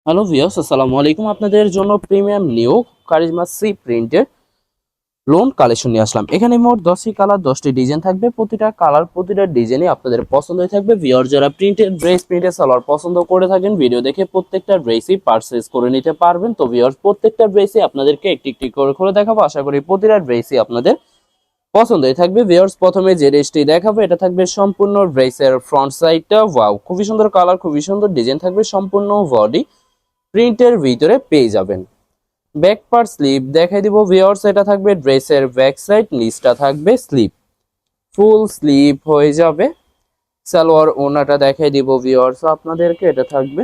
Hello viewers, আসসালামু আলাইকুম। আপনাদের জন্য প্রিমিয়াম নিউ কারিজমা সি প্রিন্টের লোন কালেকশন নিয়ে আসলাম। এখানে মোট 10টি কালার, 10টি ডিজাইন থাকবে। প্রতিটা কালার, প্রতিটা ডিজাইনই আপনাদের পছন্দই থাকবে। ভিউয়ার যারা প্রিন্টেড ড্রেস, প্রিন্টেড সালোয়ার পছন্দ করে থাকেন, ভিডিও দেখে প্রত্যেকটা ড্রেসই পারচেজ করে নিতে পারবেন। তো ভিউয়ার্স, প্রত্যেকটা ড্রেসই আপনাদেরকে একটি একটি করে খুলে দেখাবো। আশা করি প্রতিটা ড্রেসই আপনাদের পছন্দই থাকবে। ভিউয়ার্স, প্রথমে যে ড্রেসটি দেখাবো এটা থাকবে সম্পূর্ণ ড্রেসের ফ্রন্ট সাইডটা। ওয়াও, খুবই সুন্দর কালার, খুবই সুন্দর ডিজাইন থাকবে। সম্পূর্ণ বডি প্রিন্টের ভিতরে পেয়ে যাবেন। ব্যাক পার্ট স্লিপ দেখাই দিব ভিউয়ার্স, এটা থাকবে ড্রেসের ব্যাক সাইড, নিচটা থাকবে স্লিপ, ফুল স্লিপ হয়ে যাবে। সালোয়ার ওনাটা দেখাই দিব ভিউয়ার্স আপনাদেরকে, এটা থাকবে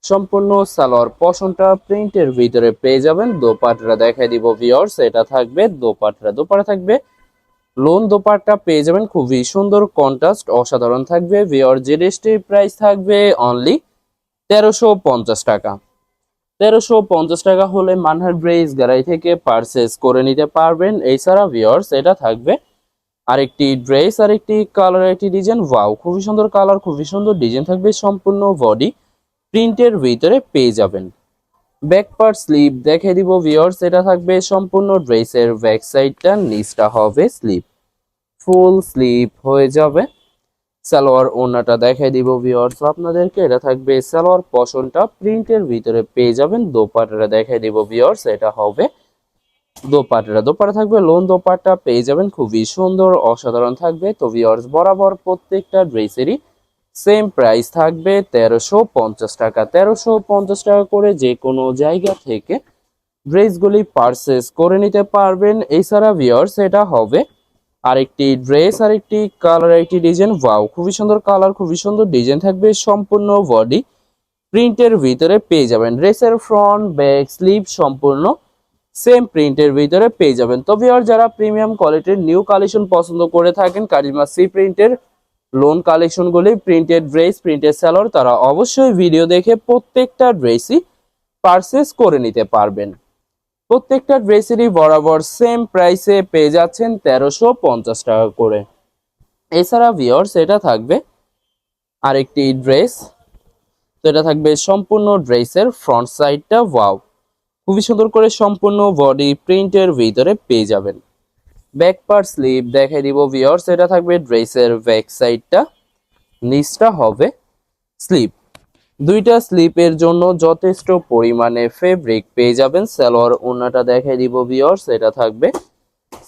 সম্পূর্ণ সালোয়ার পশনটা প্রিন্টের ভিতরে পেয়ে যাবেন। দোপাট্টা দেখাই দিব ভিউয়ার্স, এটা থাকবে দোপাট্টা থাকবে লোন দোপাট্টা পেয়ে যাবেন। খুবই সুন্দর কন্ট্রাস্ট, অসাধারণ থাকবে। ভিউয়ার যে ড্রেসটির প্রাইস থাকবে অনলি 1350 টাকা। 1350 টাকা হলে মানহার ড্রেস গ্যালারি থেকে পারচেজ করে নিতে পারবেন। এছাড়া ভিউয়ার্স, এটা থাকবে আরেকটি ড্রেস, আরেকটি কালার, একটি ডিজাইন। ওয়াও, খুবই সুন্দর কালার, খুবই সুন্দর ডিজাইন থাকবে। সম্পূর্ণ বডি প্রিন্টের ভিতরে পেয়ে যাবেন। ব্যাক পার্ট স্লিপ দেখে দিব ভিউয়ার্স, এটা থাকবে সম্পূর্ণ ড্রেসের ব্যাক সাইডটা, নিচটা হবে স্লিপ, ফুল স্লিপ হয়ে যাবে। সালোয়ার ওড়নাটা দেখাই দিব ভিউয়ার্স আপনাদেরকে, এটা থাকবে সালোয়ার পশনটা প্রিন্টের ভিতরে পেয়ে যাবেন। দোপাট্টাটা দেখাই দিব ভিউয়ার্স, এটা হবে দোপাট্টা থাকবে লোন দোপাট্টা পেয়ে যাবেন। খুবই সুন্দর, অসাধারণ থাকবে। তো ভিউয়ার্স, বরাবর প্রত্যেকটা ড্রেসেরই সেম প্রাইস থাকবে 1350 টাকা। 1350 টাকা করে যে কোনো জায়গা থেকে ড্রেসগুলি পারচেজ করে নিতে পারবেন। এছাড়া ভিউয়ার্স, এটা হবে আরেকটি ড্রেস, আরেকটি কালার, একটি ডিজাইন। ওয়াও, খুবই সুন্দর কালার, খুবই সুন্দর ডিজাইন থাকবে। সম্পূর্ণ বডি প্রিন্টের ভিতরে পেয়ে যাবেন। ড্রেসের ফ্রন্ট, ব্যাক, স্লিভ সম্পূর্ণ সেম প্রিন্টের ভিতরে পেয়ে যাবেন। তো ভিউয়ার, যারা প্রিমিয়াম কোয়ালিটির নিউ কালেকশন পছন্দ করে থাকেন, কারিজমা সি প্রিন্টের লোন কালেকশনগুলি, প্রিন্টেড ড্রেস, প্রিন্টেড সালোয়ার, তারা অবশ্যই ভিডিও দেখে প্রত্যেকটা ড্রেসই পারচেজ করে নিতে পারবেন। প্রত্যেকটা ড্রেসেরই বরাবর সেম প্রাইসে পেয়ে যাচ্ছেন 1350 টাকা করে। এছাড়া ভিউয়ার্স, এটা থাকবে আরেকটি ড্রেস। তো এটা থাকবে সম্পূর্ণ ড্রেসের ফ্রন্ট সাইডটা। ওয়াও, খুবই সুন্দর করে সম্পূর্ণ বডি প্রিন্টের ভিতরে পেয়ে যাবেন। ব্যাক পার্ট স্লিপ দেখাই দিব ভিউয়ার্স, এটা থাকবে ড্রেসের ব্যাক সাইডটা, নিচটা হবে স্লিপ। দুইটা স্লিপের জন্য যথেষ্ট পরিমাণে ফেব্রিক পেয়ে যাবেন। সালোয়ার ওড়নাটা দেখাই দিব ভিউয়ার্স, এটা থাকবে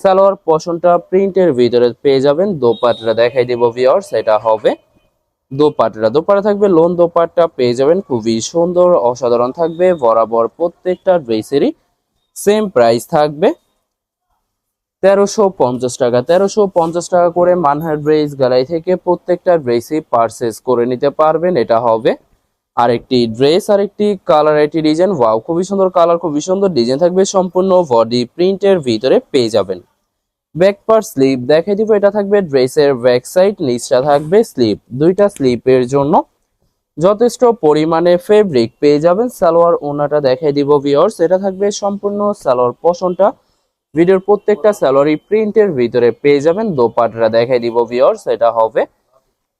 সালোয়ার পশনটা প্রিন্টের ভিতরে পেয়ে যাবেন। দোপাট্টা দেখাই দিব ভিউয়ার্স, এটা হবে দোপাট্টা থাকবে লোন দোপাট্টা পেয়ে যাবেন। খুবই সুন্দর, অসাধারণ থাকবে। বরাবর প্রত্যেকটা ড্রেসেরই সেম প্রাইস থাকবে 1350 টাকা। 1350 টাকা করে মানহার ড্রেস গ্যালারি থেকে প্রত্যেকটা ড্রেসই পারচেজ করে নিতে পারবেন। এটা হবে আরেকটি ড্রেস, আরেকটি কালার, একটি ডিজাইন। ওয়াও, খুবই সুন্দর কালার, খুবই সুন্দর ডিজাইন থাকবে। সম্পূর্ণ বডি প্রিন্টের ভিতরে পেয়ে যাবেন। ব্যাক পার্ট স্লিপ দেখে দিব, এটা থাকবে ড্রেসের ব্যাক সাইড, নিচটা থাকবে স্লিপ। দুইটা স্লিপের জন্য যথেষ্ট পরিমাণে ফেব্রিক পেয়ে যাবেন। সালোয়ার ওনাটা দেখাই দিব ভিউয়ার্স, এটা থাকবে সম্পূর্ণ সালোয়ার পশনটা ভিডিওর প্রত্যেকটা সালোয়ারই প্রিন্টের ভিতরে পেয়ে যাবেন। দোপাট্টা দেখাই দিব ভিউয়ার্স, এটা হবে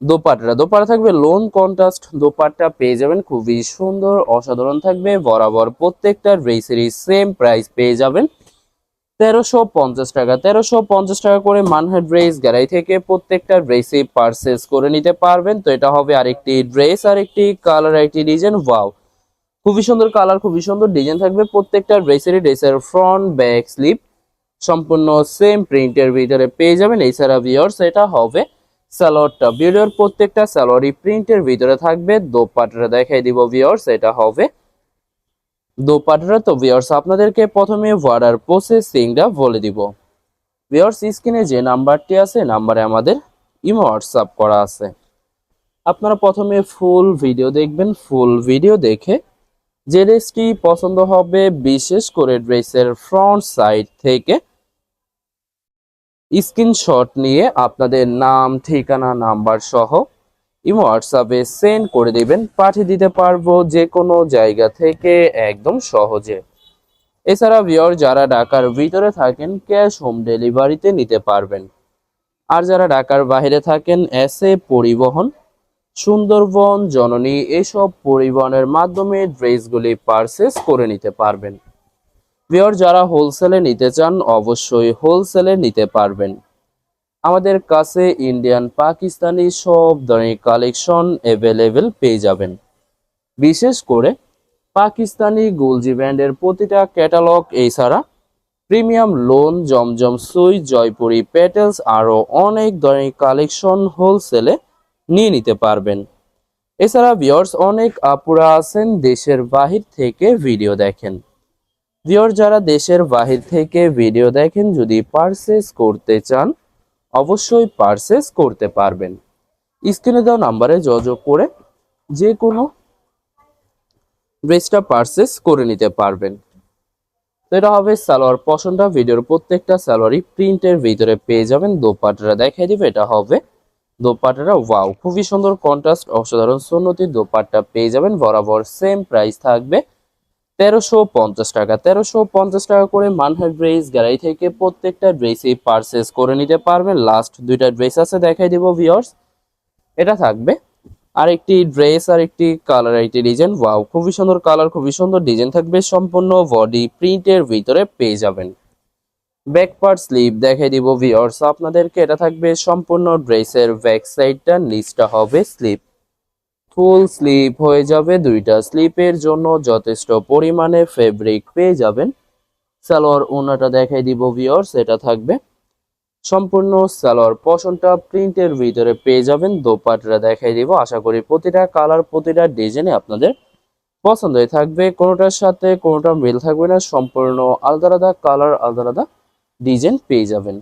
দোপাট্টা থাকবে লোন কন্ট্রাস্ট দোপাট্টা পেয়ে যাবেন। খুবই সুন্দর, অসাধারণ থাকবে। বরাবর প্রত্যেকটা ড্রেসেরই সেম প্রাইস পেয়ে যাবেন 1350 টাকা। 1350 টাকা করে মানহার ড্রেস গ্যালারি থেকে প্রত্যেকটা ড্রেসই পারচেজ করে নিতে পারবেন। তো এটা হবে আরেকটি ড্রেস, আরেকটি কালার, একটি ডিজাইন। ওয়াও, খুবই সুন্দর কালার, খুবই সুন্দর ডিজাইন থাকবে। প্রত্যেকটা ড্রেসেরই ড্রেসের ফ্রন্ট, ব্যাক, স্লিপ সম্পূর্ণ সেম প্রিন্টের ভিতরে পেয়ে যাবেন। এছাড়া ভিউয়ার্স, এটা হবে সালোয়ারটা। ভিডিওর প্রত্যেকটা সালোয়ারই প্রিন্টের ভিতরে থাকবে। দোপাট্টা দেখাই দিব ভিউয়ার্স, এটা হবে দোপাট্টা। তো ভিউয়ার্স, আপনাদেরকে প্রথমে অর্ডার প্রসেসিংটা বলে দিব। ভিউয়ার্স, স্ক্রিনে যে নাম্বারটি আছে, নাম্বারে আমাদের ইমো হোয়াটসঅ্যাপ করা আছে। আপনারা প্রথমে ফুল ভিডিও দেখবেন। ফুল ভিডিও দেখে যে ড্রেসটি পছন্দ হবে, বিশেষ করে ড্রেসের ফ্রন্ট সাইড থেকে স্ক্রিনশট নিয়ে আপনাদের নাম, ঠিকানা, নাম্বার সহ ইমো হোয়াটসঅ্যাপে সেন্ড করে দিবেন। পাঠিয়ে দিতে পারবো যে কোনো জায়গা থেকে একদম সহজে। এছাড়া ভিউয়ার, যারা ঢাকার ভিতরে থাকেন, ক্যাশ হোম ডেলিভারিতে নিতে পারবেন। আর যারা ঢাকার বাইরে থাকেন, এসএ পরিবহন সুন্দরবন, জননী এসব পরিবহনের মাধ্যমে ড্রেসগুলি পারচেস করে নিতে পারবেন। ভিউয়ার যারা হোলসেলে নিতে চান অবশ্যই হোলসেলে নিতে পারবেন। আমাদের কাছে ইন্ডিয়ান, পাকিস্তানি সব ধরনের কালেকশন অ্যাভেলেবেল পেয়ে যাবেন। বিশেষ করে পাকিস্তানি গুলজি ব্র্যান্ডের প্রতিটা ক্যাটালগ, এছাড়া প্রিমিয়াম লোন, জমজম সুই, জয়পুরি পেটেলস আরও অনেক ধরনের কালেকশন হোলসেলে নিয়ে নিতে পারবেন। এছাড়া ভিউয়ার্স অনেক আপুরা আছেন দেশের বাহির থেকে ভিডিও দেখেন। ভিউয়ার যারা দেশের বাহির থেকে ভিডিও দেখেন, যদি পারচেস করতে চান অবশ্যই পারচেস করতে পারবেন। স্ক্রিনে দেওয়া নাম্বারে যোগাযোগ করে যে কোনো ড্রেসটা পারচেস করে নিতে পারবেন। তো এটা হবে সালোয়ার পশনটা। ভিডিওর প্রত্যেকটা সালোয়ারই প্রিন্টের ভিতরে পেয়ে যাবেন। দোপাট্টাটা দেখাই দিবে, এটা হবে দোপাট্টাটা। ওয়াও, খুবই সুন্দর কন্ট্রাস্ট, অসাধারণ সুন্নতি দোপাট্টা পেয়ে যাবেন। বরাবর সেম প্রাইস থাকবে 1350 টাকা। 1350 টাকা করে মানহার ড্রেস গ্যালারি থেকে প্রত্যেকটা ড্রেসই পারচেস করে নিতে পারবেন। লাস্ট দুইটা ড্রেস আছে, দেখাই দিব ভিউয়ার্স। এটা থাকবে আরেকটি ড্রেস, আরেকটি কালার, আরেকটি ডিজাইন। ওয়াও, খুবই সুন্দর কালার, খুবই সুন্দর ডিজাইন থাকবে। সম্পূর্ণ বডি প্রিন্টের ভিতরে পেয়ে যাবেন। ব্যাক পার্ট স্লিভ দেখাই দিব ভিউয়ার্স আপনাদেরকে। এটা থাকবে সম্পূর্ণ ড্রেসের ব্যাক সাইডটা, নিচটা হবে স্লিভ। ফুল স্লিভ হয়ে যাবে। দুইটা স্লিপের জন্য যথেষ্ট পরিমাণে ফেব্রিক পেয়ে যাবেন। সালোয়ার ওড়নাটা দেখাই দিব ভিউয়ার্স। এটা থাকবে সম্পূর্ণ সালোয়ার পশনটা প্রিন্টের ভিতরে পেয়ে যাবেন। দোপাট্টাটা দেখাই দিব। আশা করি প্রতিটা কালার, প্রতিটা ডিজাইনে আপনাদের পছন্দ হয়ে থাকবে। কোনোটার সাথে কোনোটা মিল থাকবে না, সম্পূর্ণ আলাদা আলাদা কালার, আলাদা আলাদা ডিজাইন পেয়ে যাবেন।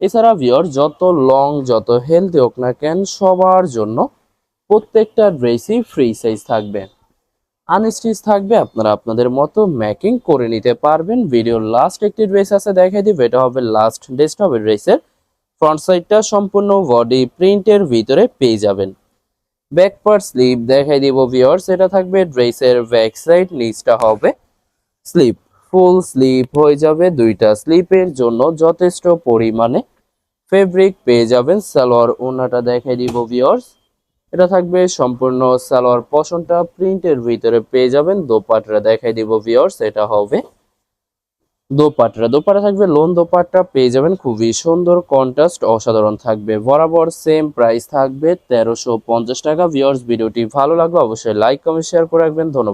এছাড়া ভিউয়ার যত লং, যত হেলদি হোক না কেন, সবার জন্য প্রত্যেকটা ড্রেসই ফ্রি সাইজ থাকবে, আনস্টিচ থাকবে। আপনারা আপনাদের মতো মেকিং করে নিতে পারবেন। ভিডিওর লাস্ট একটি ড্রেস আছে, দেখাই দিব। এটা হবে লাস্ট ড্রেসটা, হবে ড্রেসের ফ্রন্ট সাইডটা সম্পূর্ণ বডি প্রিন্টের ভিতরে পেয়ে যাবেন। ব্যাক পার্ট স্লিভ দেখাই দিব ভিউয়ার্স। এটা থাকবে ড্রেসের ব্যাক সাইড, নিচটা হবে স্লিভ। ফুল স্লিভ হয়ে যাবে। দুইটা স্লিপের জন্য যথেষ্ট পরিমাণে ফেব্রিক পেয়ে যাবেন। সালোয়ার ওড়নাটা দেখাই দিব ভিউয়ার্স। এটা থাকবে সম্পূর্ণ সালোয়ার পশনটা প্রিন্টের ভিতরে পেয়ে যাবেন। দোপাট্টা দেখাই দিব ভিউয়ার্স। এটা হবে দোপাট্টা। দোপাট্টা থাকবে লোন দোপাট্টা পেয়ে যাবেন। খুবই সুন্দর কন্ট্রাস্ট, অসাধারণ থাকবে। বরাবর সেম প্রাইস থাকবে 1350 টাকা। ভিউয়ার্স ভিডিওটি ভালো লাগলে অবশ্যই লাইক, কমেন্ট, শেয়ার করে রাখবেন। ধন্যবাদ।